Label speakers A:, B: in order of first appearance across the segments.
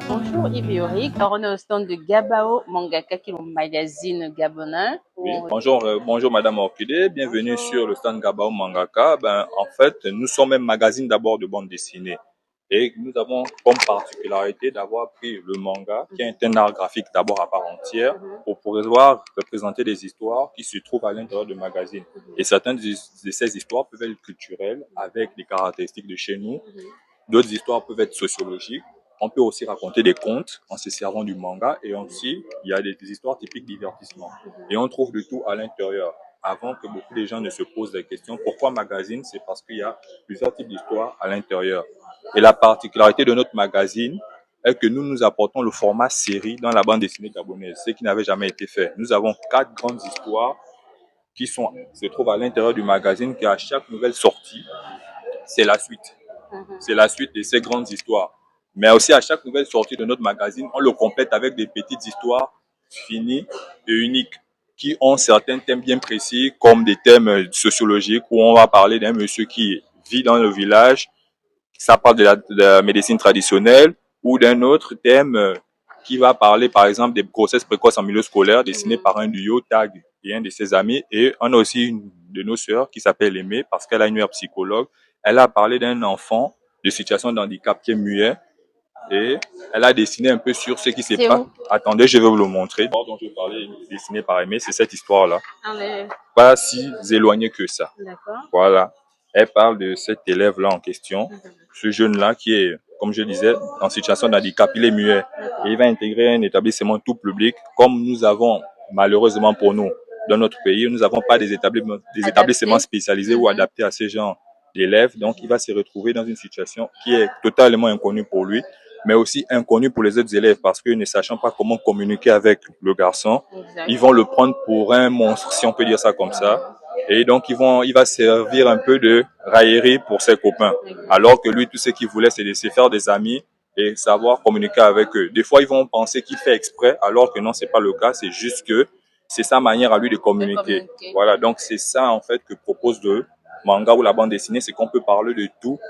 A: Bonjour Yves et Auric. Alors, on est au stand de Gabao Mangaka, qui est le magazine gabonais.
B: Oui, bonjour, bonjour Madame Orchidée, bienvenue sur le stand Gabao Mangaka. En fait, nous sommes un magazine d'abord de bande dessinée et nous avons comme particularité d'avoir pris le manga, qui est un art graphique d'abord à part entière, pour pouvoir représenter des histoires qui se trouvent à l'intérieur du magazine. Et certaines de ces histoires peuvent être culturelles avec des caractéristiques de chez nous. D'autres histoires peuvent être sociologiques. On peut aussi raconter des contes en se servant du manga, et aussi il y a des histoires typiques divertissement. Et on trouve de tout à l'intérieur. Avant que beaucoup de gens ne se posent la question pourquoi magazine, c'est parce qu'il y a plusieurs types d'histoires à l'intérieur. Et la particularité de notre magazine est que nous apportons le format série dans la bande dessinée gabonaise, ce qui n'avait jamais été fait. Nous avons 4 grandes histoires qui se trouvent à l'intérieur du magazine, qui à chaque nouvelle sortie, c'est la suite. C'est la suite de ces grandes histoires. Mais aussi, à chaque nouvelle sortie de notre magazine, on le complète avec des petites histoires finies et uniques qui ont certains thèmes bien précis, comme des thèmes sociologiques où on va parler d'un monsieur qui vit dans le village, ça parle de la médecine traditionnelle, ou d'un autre thème qui va parler, par exemple, des grossesses précoces en milieu scolaire, dessiné par un duo, Tag et un de ses amis. Et on a aussi une de nos sœurs qui s'appelle Aimée, parce qu'elle a une mère psychologue. Elle a parlé d'un enfant de situation de handicap qui est muet, et elle a dessiné un peu sur ce qui s'est passé. Attendez, je vais vous le montrer. L'histoire dont je parlais, dessinée par Aimée, c'est cette histoire-là. Pas si éloignée que ça. Voilà. Elle parle de cet élève-là en question, ce jeune-là qui est, comme je disais, en situation de handicap, il est muet. Et il va intégrer un établissement tout public, comme nous avons, malheureusement pour nous, dans notre pays, nous n'avons pas des établissements spécialisés ou adaptés à ces gens d'élèves. Donc, il va se retrouver dans une situation qui est totalement inconnue pour lui, mais aussi inconnue pour les autres élèves, parce que ne sachant pas comment communiquer avec le garçon, ils vont le prendre pour un monstre, si on peut dire ça comme ça. Et donc, il va servir un peu de raillerie pour ses copains. Alors que lui, tout ce qu'il voulait, c'est de se faire des amis et savoir communiquer avec eux. Des fois, ils vont penser qu'il fait exprès, alors que non, c'est pas le cas. C'est juste que c'est sa manière à lui de communiquer. Voilà. Donc, c'est ça, en fait, que propose le manga ou la bande dessinée, c'est qu'on peut parler de tout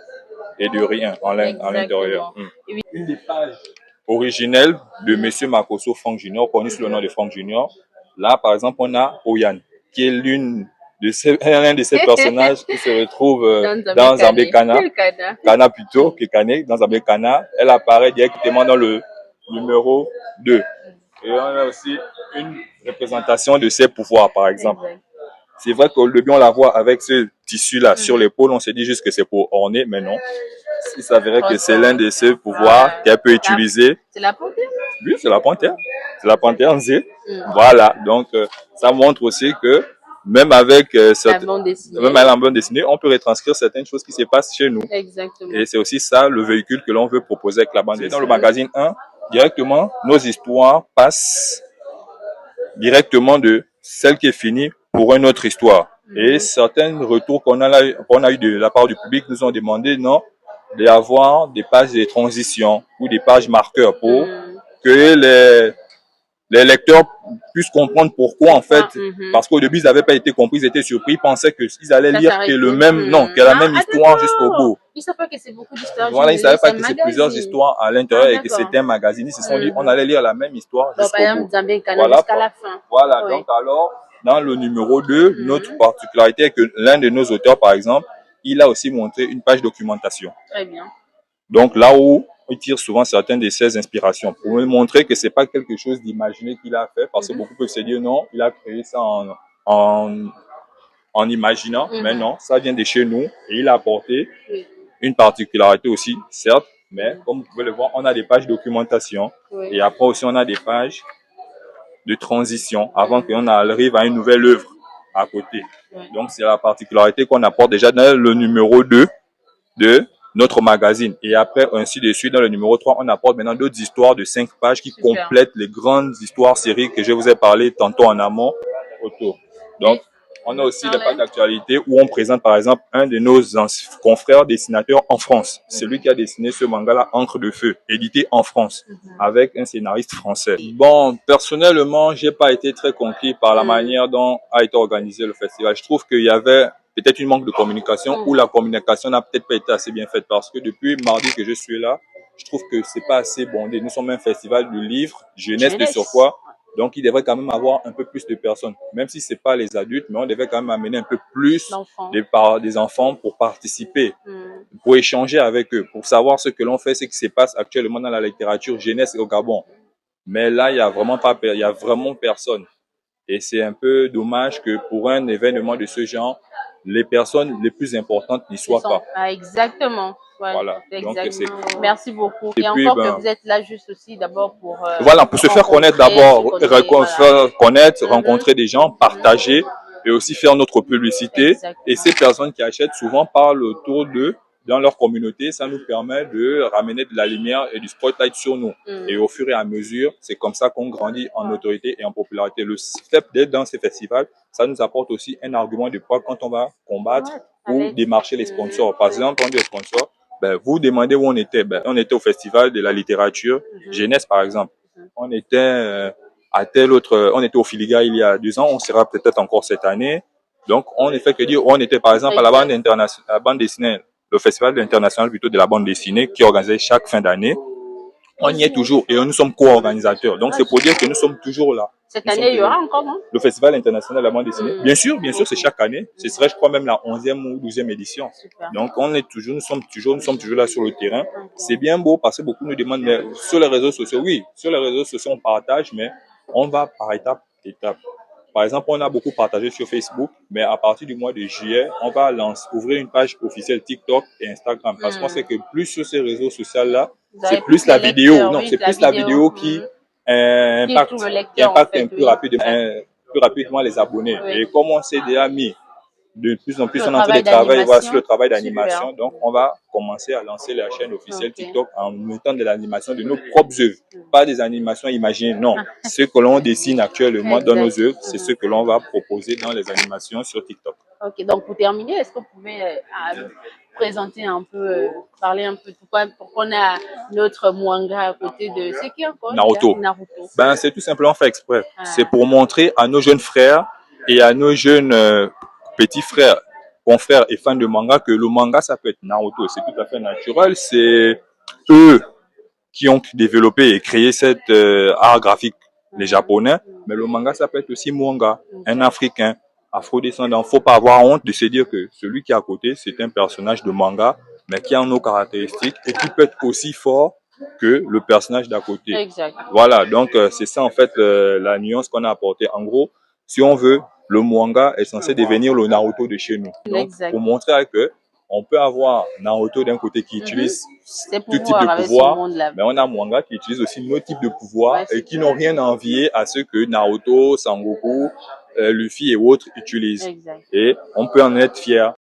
B: et de rien à l'intérieur. Une des pages originelles de Monsieur Makosso Frank Junior, connu sous le nom de Frank Junior. Là, par exemple, on a Oyan, qui est l'un de ces personnages qui se retrouve dans Zambé Kana plutôt que Kane, dans Zambé Kana. Elle apparaît directement dans le numéro 2. Et on a aussi une représentation de ses pouvoirs, par exemple. C'est vrai qu'au début, on la voit avec ce tissu-là sur l'épaule, on se dit juste que c'est pour orner, mais non. Il s'avérait que c'est l'un de ses pouvoirs qu'elle peut utiliser.
A: C'est la panthère?
B: Oui, c'est la panthère. C'est la panthère Z. Voilà. Donc, ça montre aussi que même avec
A: la
B: bande dessinée, on peut retranscrire certaines choses qui se passent chez nous.
A: Exactement.
B: Et c'est aussi ça le véhicule que l'on veut proposer avec la bande dessinée. Dans le magazine 1, directement, nos histoires passent directement de celle qui est finie pour une autre histoire. Et certains retours qu'on a eu de la part du public nous ont demandé d'avoir des pages de transition ou des pages marqueurs pour que les lecteurs puissent comprendre pourquoi, en fait, parce qu'au début, ils n'avaient pas été compris, ils étaient surpris, ils pensaient qu'ils allaient lire que la même histoire jusqu'au bout.
A: Ils ne savaient pas que c'est beaucoup d'histoires.
B: Voilà, ils ne savaient pas que c'est plusieurs histoires à l'intérieur et que c'était un magazine. Ils se sont dit, on allait lire la même histoire jusqu'au bout.
A: Voilà, jusqu'à la fin.
B: Voilà, donc alors, dans le numéro 2, notre particularité est que l'un de nos auteurs, par exemple, il a aussi montré une page documentation.
A: Très bien.
B: Donc là où il tire souvent certaines de ses inspirations pour me montrer que c'est pas quelque chose d'imaginé qu'il a fait, parce que beaucoup peuvent se dire non, il a créé ça en imaginant, mais non, ça vient de chez nous et il a apporté une particularité aussi, certes, mais comme vous pouvez le voir, on a des pages documentation et après aussi on a des pages de transition avant qu'on arrive à une nouvelle œuvre à côté. Donc c'est la particularité qu'on apporte déjà dans le numéro 2 de notre magazine. Et après, ainsi de suite, dans le numéro 3, on apporte maintenant d'autres histoires de 5 pages qui complètent les grandes histoires séries que je vous ai parlé tantôt en amont autour. Donc, on a aussi les pages d'actualité où on présente par exemple un de nos confrères dessinateurs en France. Celui qui a dessiné ce manga-là, Encre de Feu, édité en France, avec un scénariste français. Bon, personnellement, j'ai pas été très conquis par la manière dont a été organisé le festival. Je trouve qu'il y avait peut-être une manque de communication ou la communication n'a peut-être pas été assez bien faite parce que depuis mardi que je suis là, je trouve que c'est pas assez bondé. Nous sommes un festival de livres, jeunesse de surcroît. Donc, il devrait quand même avoir un peu plus de personnes. Même si c'est pas les adultes, mais on devrait quand même amener un peu plus des enfants pour participer, pour échanger avec eux, pour savoir ce que l'on fait, ce qui se passe actuellement dans la littérature jeunesse au Gabon. Mais là, il y a vraiment personne. Et c'est un peu dommage que pour un événement de ce genre, les personnes les plus importantes n'y soient pas.
A: Ah, exactement. Ouais,
B: voilà.
A: Exactement. Donc, merci beaucoup. Et puis, encore que vous êtes là juste aussi d'abord pour...
B: voilà, pour se faire connaître d'abord, faire connaître, rencontrer des gens, partager et aussi faire notre publicité. Exactement. Et ces personnes qui achètent souvent parlent autour d'eux, dans leur communauté, ça nous permet de ramener de la lumière et du spotlight sur nous. Et au fur et à mesure, c'est comme ça qu'on grandit en autorité et en popularité. Le fait d'être dans ces festivals, ça nous apporte aussi un argument de poids quand on va combattre ou démarcher les sponsors. Par exemple, on dit aux sponsors, ben, vous demandez où on était. Ben, on était au festival de la littérature jeunesse, par exemple. On était à tel autre, on était au Filiga il y a 2 ans, on sera peut-être encore cette année. Donc, on ne fait que dire, on était par exemple à la bande internationale, à la bande dessinée, le festival international plutôt de la bande dessinée qui est organisé chaque fin d'année. On y est toujours et nous sommes co-organisateurs. Donc, c'est pour dire que nous sommes toujours là.
A: Cette année, il y aura encore, non?
B: Le festival international de la bande dessinée. Bien sûr, c'est chaque année. Ce serait, je crois, même la 11e ou 12e édition. Super. Donc, nous sommes toujours là sur le terrain. C'est bien beau parce que beaucoup nous demandent, mais sur les réseaux sociaux, oui, sur les réseaux sociaux, on partage, mais on va par étape. Par exemple, on a beaucoup partagé sur Facebook, mais à partir du mois de juillet, on va ouvrir une page officielle TikTok et Instagram. Parce qu'on sait que plus sur ces réseaux sociaux-là, c'est plus la vidéo. Non, c'est plus la vidéo qui impacte un peu rapidement les abonnés. Et comme on s'est déjà mis de plus en plus en train de travailler sur le travail d'animation, donc on va commencer à lancer la chaîne officielle TikTok en mettant de l'animation de nos propres œuvres, pas des animations imaginées, non. Ce que l'on dessine actuellement dans nos œuvres, c'est ce que l'on va proposer dans les animations sur TikTok.
A: Ok, donc pour terminer, est-ce que vous pouvez présenter un peu, parler un peu de pourquoi on a notre manga à côté de ce qui est encore
B: Naruto. Ben, c'est tout simplement fait exprès. C'est pour montrer à nos jeunes frères et à nos jeunes petits frères, confrères et fans de manga que le manga, ça peut être Naruto. C'est tout à fait naturel. C'est eux qui ont développé et créé cet art graphique, les Japonais. Mais le manga, ça peut être aussi manga, un Africain, afro-descendant. Faut pas avoir honte de se dire que celui qui est à côté, c'est un personnage de manga, mais qui a nos caractéristiques et qui peut être aussi fort que le personnage d'à côté.
A: Exact.
B: Voilà, donc c'est ça en fait la nuance qu'on a apportée. En gros, si on veut, le manga est censé devenir le Naruto de chez nous. Donc, pour montrer que on peut avoir Naruto d'un côté qui utilise tout type de pouvoir, mais on a manga qui utilise aussi nos types de pouvoirs et qui n'ont rien à envier à ce que Naruto, Sangoku, Luffy et autres utilisent. Et on peut en être fier.